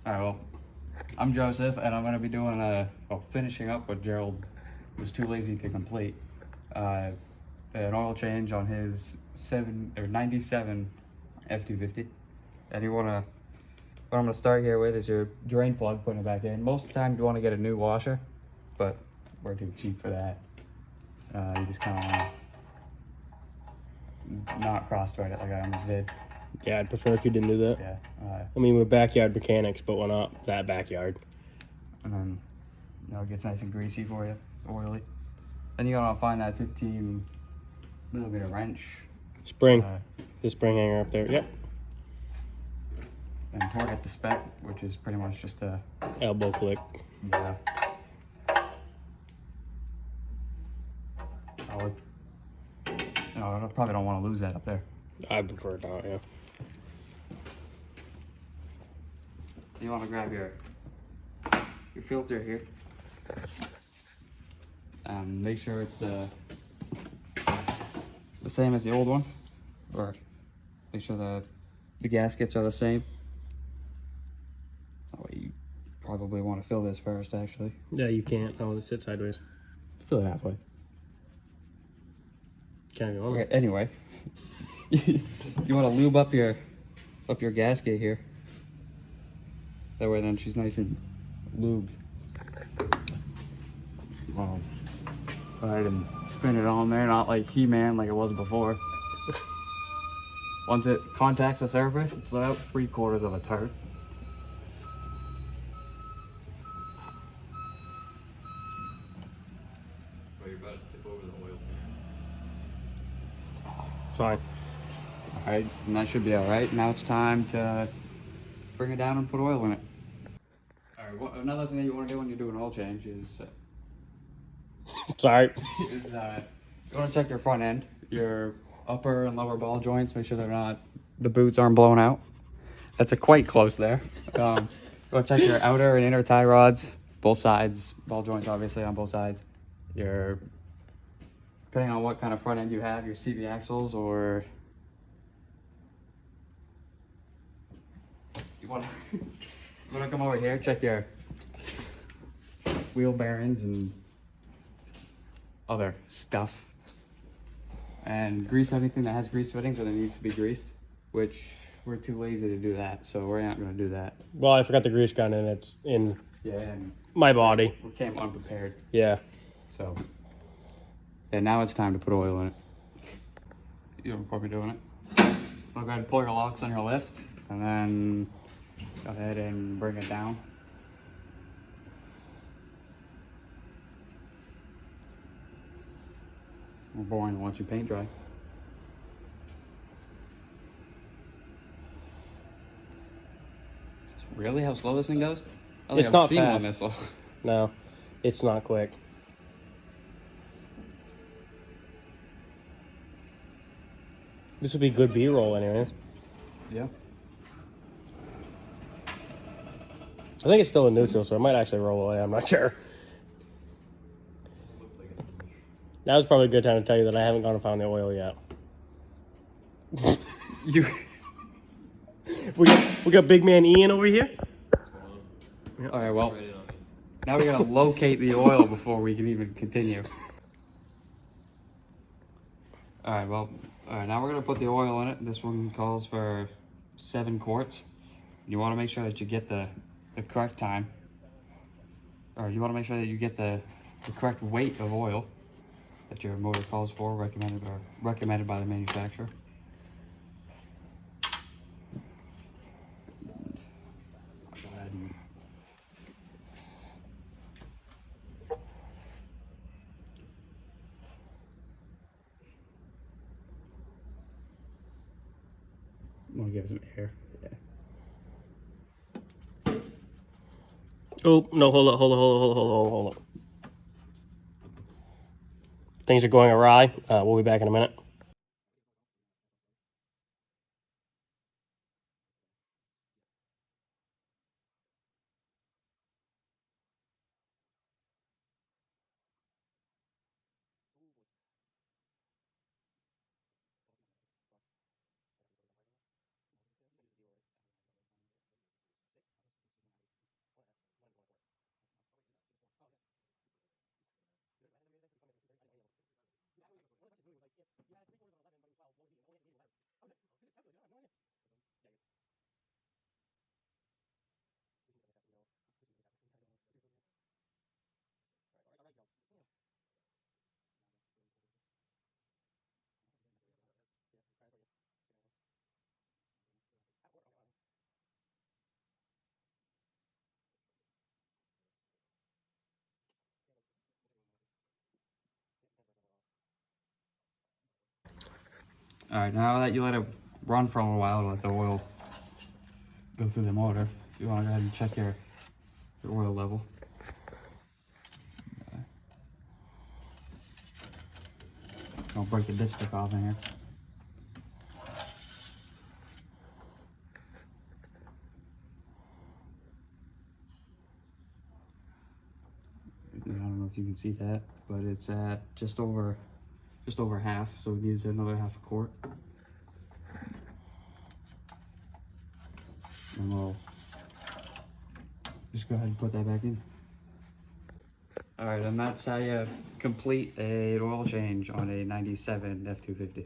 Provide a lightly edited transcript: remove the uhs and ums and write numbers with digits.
All right, well, I'm Joseph, and I'm going to be doing finishing up what Gerald was too lazy to complete. Uh, an oil change on his 97 F-250. And what I'm going to start here with is your drain plug, putting it back in. Most of the time you want to get a new washer, but we're too cheap for that. You just kind of want to not cross-thread it like I almost did. Yeah, I'd prefer if you didn't do that. Yeah. I mean, we're backyard mechanics, but we're not that backyard. And then, it gets nice and greasy for you, oily. Then you gotta find that 15mm wrench. Spring. The spring hanger up there. Yep. And torque at the spec, which is pretty much just a elbow click. Yeah. Solid. No, I probably don't want to lose that up there. I prefer not, yeah. You want to grab your filter here. And make sure it's the same as the old one. Or make sure the gaskets are the same. That way you probably want to fill this first, actually. Yeah, you can't. I want to sit sideways. Fill it halfway. Can't go on. Okay, anyway, you want to lube up your gasket here. That way, then she's nice and lubed. Well, go ahead and spin it on there, not like He-Man like it was before. Once it contacts the surface, it's about 3/4 of a turn. Oh, you're about to tip over the oil pan. It's fine. All right, and that should be all right. Now it's time to bring it down and put oil in it. All right, another thing that you want to do when you do an oil change is Sorry. you want to check your front end, your upper and lower ball joints, make sure the boots aren't blown out. That's quite close there. You want to check your outer and inner tie rods, both sides, ball joints obviously on both sides. Depending on what kind of front end you have, your CV axles, or you want to come over here, check your wheel bearings and other stuff, and grease anything that has grease fittings or that needs to be greased, which we're too lazy to do that, so we're not going to do that. Well, I forgot the grease gun, and it's in And my body. we came unprepared. Yeah. So, and now it's time to put oil in it. You don't record me doing it. I'll go ahead and pull your locks on your lift, and then go ahead and bring it down. More boring than watching paint dry. Really? How slow this thing goes? I It's I've not seen fast. one this slow. No, it's not quick. This would be good B-roll anyways. Yeah. I think it's still in neutral, so it might actually roll away. I'm not sure. Looks like it's in. That was probably a good time to tell you that I haven't gone and found the oil yet. You. We got big man Ian over here. What's going on? All right. Well, Right in on me. now we gotta locate the oil before we can even continue. All right. Well. All right. Now we're gonna put the oil in it. This one calls for 7 quarts. You want to make sure that you get the correct time, or you want to make sure that you get the correct weight of oil that your motor calls for, recommended by the manufacturer. I'll go ahead and want to give it some air. Yeah. Oh, no, hold up. Things are going awry. We'll be back in a minute. All right, now that you let it run for a little while, let the oil go through the motor. You want to go ahead and check your oil level. Don't break the dipstick off in here. I don't know if you can see that, but it's at just over half, so it needs another half a quart. And we'll just go ahead and put that back in. All right, and that's how you complete an oil change on a 97 F-250.